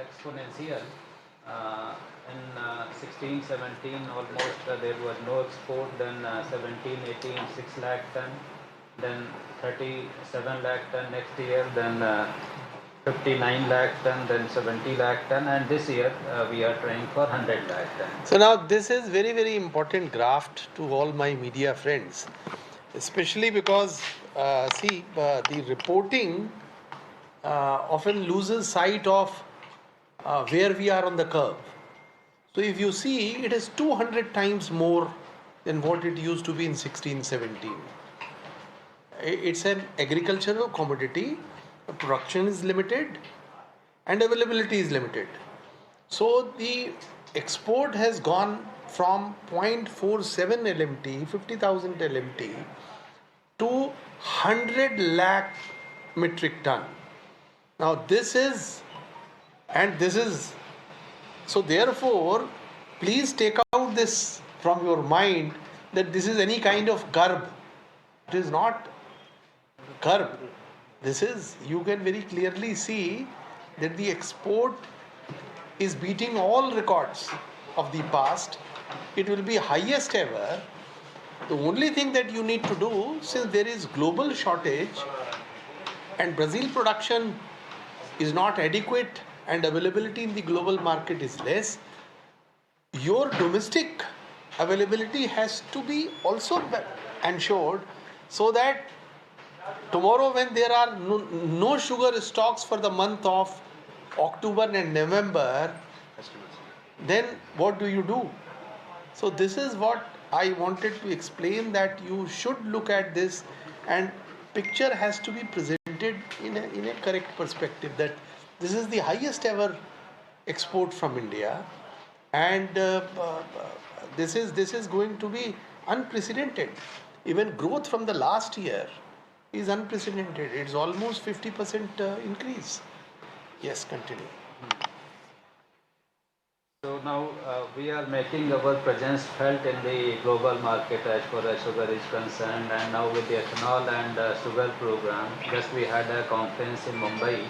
exponential. In 16, 17 almost there was no export, then 17, 18, 6 lakh ton, then 37 lakh ton next year, then 59 lakh ton, then 70 lakh ton, and this year we are trying for 100 lakh ton. So now this is very, very important graph to all my media friends, especially because the reporting often loses sight of where we are on the curve. So if you see, it is 200 times more than what it used to be in 16, 17. It's an agricultural commodity, production is limited and availability is limited. So the export has gone from 0.47 LMT, 50,000 LMT to 100 lakh metric ton. Now this is, so therefore, please take out this from your mind that this is any kind of curb. It is not curb. This is, you can very clearly see that the export is beating all records of the past. It will be highest ever. The only thing that you need to do, since there is global shortage and Brazil production is not adequate and availability in the global market is less, your domestic availability has to be also ensured, so that tomorrow when there are no sugar stocks for the month of October and November, then what do you do? So this is what I wanted to explain, that you should look at this, and picture has to be presented in a correct perspective, that this is the highest ever export from India, and this is going to be unprecedented. Even growth from the last year is unprecedented. It's almost 50% increase. Yes, continue. So now we are making our presence felt in the global market as far as sugar is concerned, and now with the ethanol and sugar program. Just we had a conference in Mumbai,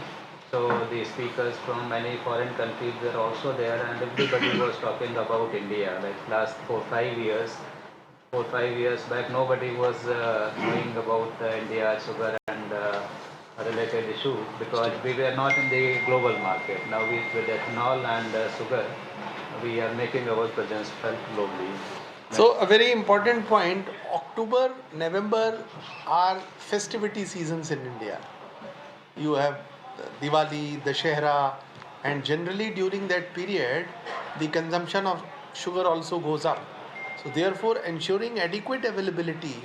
so the speakers from many foreign countries were also there, and everybody was talking about India. Like last 4-5 years back, nobody was knowing about India sugar and related issue, because we were not in the global market. Now with ethanol and sugar, we are making our presence felt globally. So a very important point, October, November are festivity seasons in India. You have Diwali, Dashehra, and generally during that period, the consumption of sugar also goes up. So therefore, ensuring adequate availability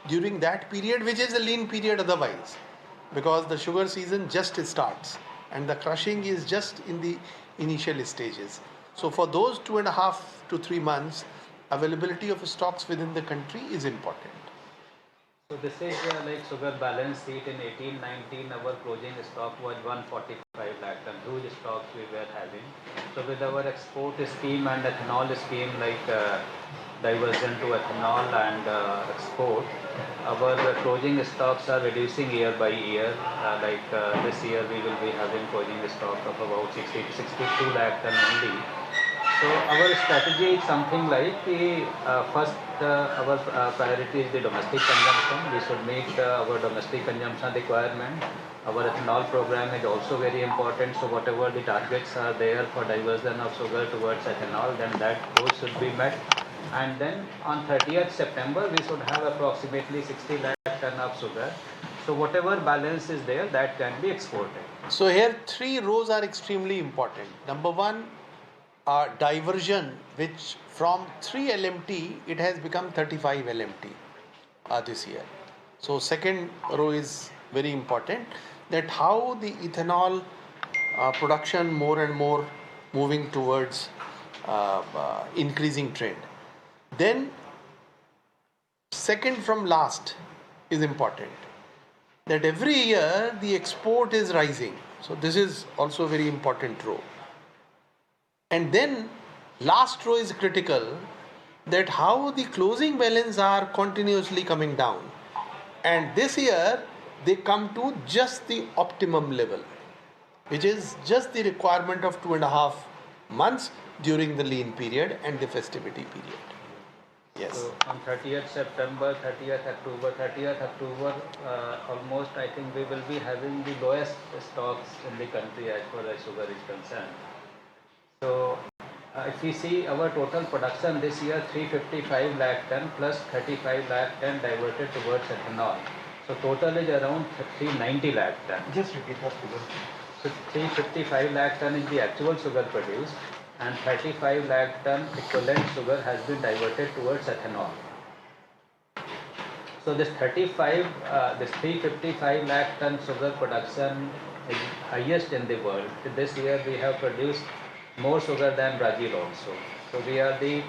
during that period, which is a lean period otherwise, because the sugar season just starts and the crushing is just in the initial stages. So for those 2.5 to 3 months, availability of stocks within the country is important. So this is like sugar balance sheet in 18-19, our closing stock was 145 lakh ton, huge stocks we were having. So with our export scheme and ethanol scheme, like diversion to ethanol and export, our closing stocks are reducing year by year. This year we will be having closing stock of about 62 lakh ton only. So our strategy is something like the first our priority is the domestic consumption. We should meet our domestic consumption requirement. Our ethanol program is also very important. So whatever the targets are there for diversion of sugar towards ethanol, then those should be met. And then on 30th September we should have approximately 60 lakh ton of sugar. So whatever balance is there, that can be exported. So here 3 rows are extremely important. Number 1, diversion, which from 3 LMT it has become 35 LMT this year. So second row is very important, that how the ethanol production more and more moving towards increasing trend. Then second from last is important, that every year the export is rising. So this is also a very important row. And then last row is critical, that how the closing balance are continuously coming down, and this year they come to just the optimum level. which is just the requirement of 2.5 months during the lean period and the festivity period. Yes. So on 30th September, 30th October, 30th October, almost I think we will be having the lowest stocks in the country as far as sugar is concerned. So if we see our total production this year, 355 lakh ton plus 35 lakh ton diverted towards ethanol. So total is around 390 lakh ton. Just repeat that figure. So 355 lakh ton is the actual sugar produced, and 35 lakh ton equivalent sugar has been diverted towards ethanol. So this 355 lakh ton sugar production is highest in the world. This year we have produced more sugar than Brazil also. So we are the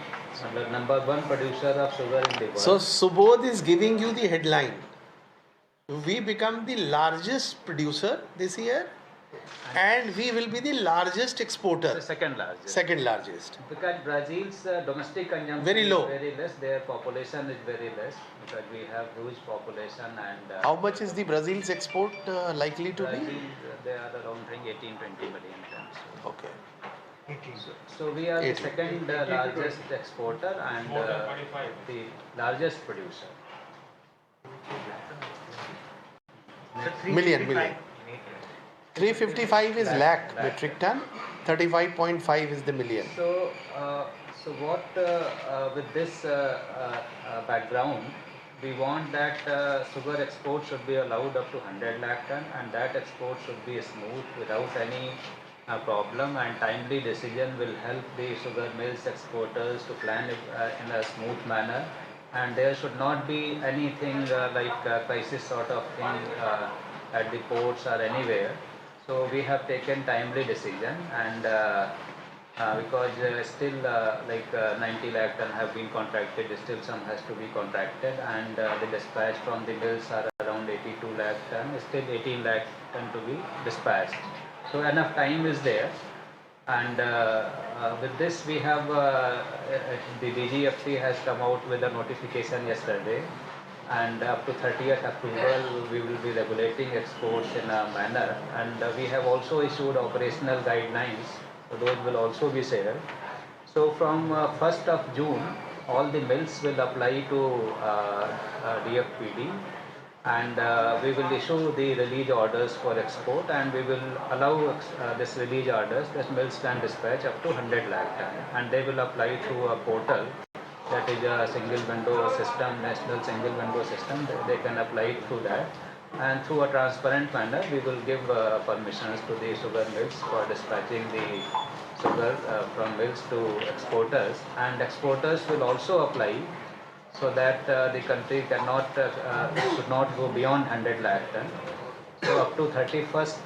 number one producer of sugar in the world. So Subodh is giving you the headline. We become the largest producer this year, and we will be the largest exporter. The second largest. Second largest. Because Brazil's domestic consumption Very low. is very less, their population is very less because we have huge population and How much is the Brazil's export likely to Brazil, be? they are around 18-20 million tons. Okay. 18. So we are the 18. second largest exporter and More than 25. the largest producer. Million. 355 is lakh metric ton, 35.5 is the million. So, what with this background, we want that sugar export should be allowed up to 100 lakh ton, and that export should be smooth without any problem, and timely decision will help the sugar mills exporters to plan it in a smooth manner, and there should not be anything like crisis sort of thing at the ports or anywhere. So we have taken timely decision, and because still like 90 lakh ton have been contracted, still some has to be contracted, and the dispatch from the mills are around 82 lakh ton, still 18 lakh ton to be dispatched. So enough time is there, and with this we have the DGFT has come out with a notification yesterday, and up to 30th October we will be regulating exports in a manner, and we have also issued operational guidelines, so those will also be shared. So from 1st of June all the mills will apply to DFPD, and we will issue the release orders for export, and we will allow this release orders that mills can dispatch up to 100 lakh ton, and they will apply through a portal that is a single window system, national single window system. They can apply it through that, and through a transparent manner we will give permissions to the sugar mills for dispatching the sugar from mills to exporters, and exporters will also apply so that the country cannot should not go beyond 100 lakh ton. So up to 31st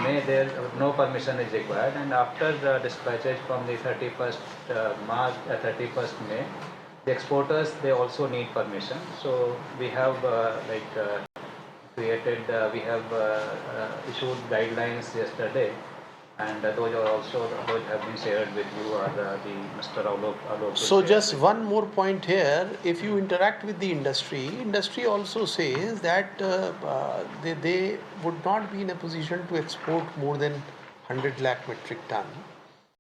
May there no permission is required, and after the dispatches from the 31st March 31st May, the exporters they also need permission. So we have created we have issued guidelines yesterday, and those have been shared with you or the Mr. Alok. So just one more point here, if you interact with the industry also says that they would not be in a position to export more than 100 lakh metric ton.